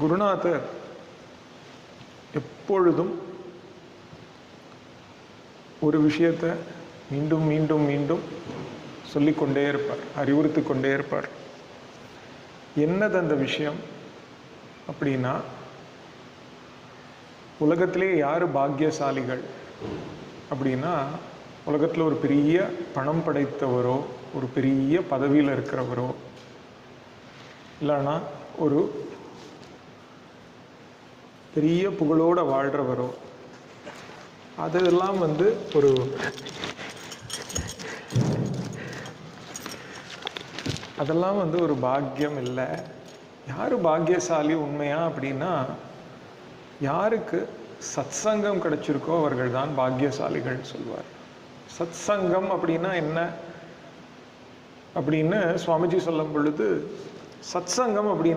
குருநாதர் எப்பொழுதும் ஒரு விஷயத்தை மீண்டும் மீண்டும் மீண்டும் சொல்லிக்கொண்டே இருப்பார், அறிவுறுத்தி கொண்டே இருப்பார். என்னது அந்த விஷயம் அப்படின்னா, உலகத்திலே யார் பாக்கியசாலிகள் அப்படின்னா, உலகத்தில் ஒரு பெரிய பணம் படைத்தவரோ, ஒரு பெரிய பதவியில் இருக்கிறவரோ, இல்லைன்னா ஒரு பெரிய புகழோடு வாழ்கிறவரோ, அதெல்லாம் ஒரு பாக்கியம் இல்லை. யார் பாக்கியசாலி உண்மையா அப்படின்னா, யாருக்கு சத்சங்கம் கிடைச்சிருக்கோ அவர்கள் தான் பாக்கியசாலிகள் சொல்வார். சத்சங்கம் அப்படின்னா என்ன அப்படின்னு சுவாமிஜி சொல்லும் பொழுது, சத்சங்கம் அப்படின்னு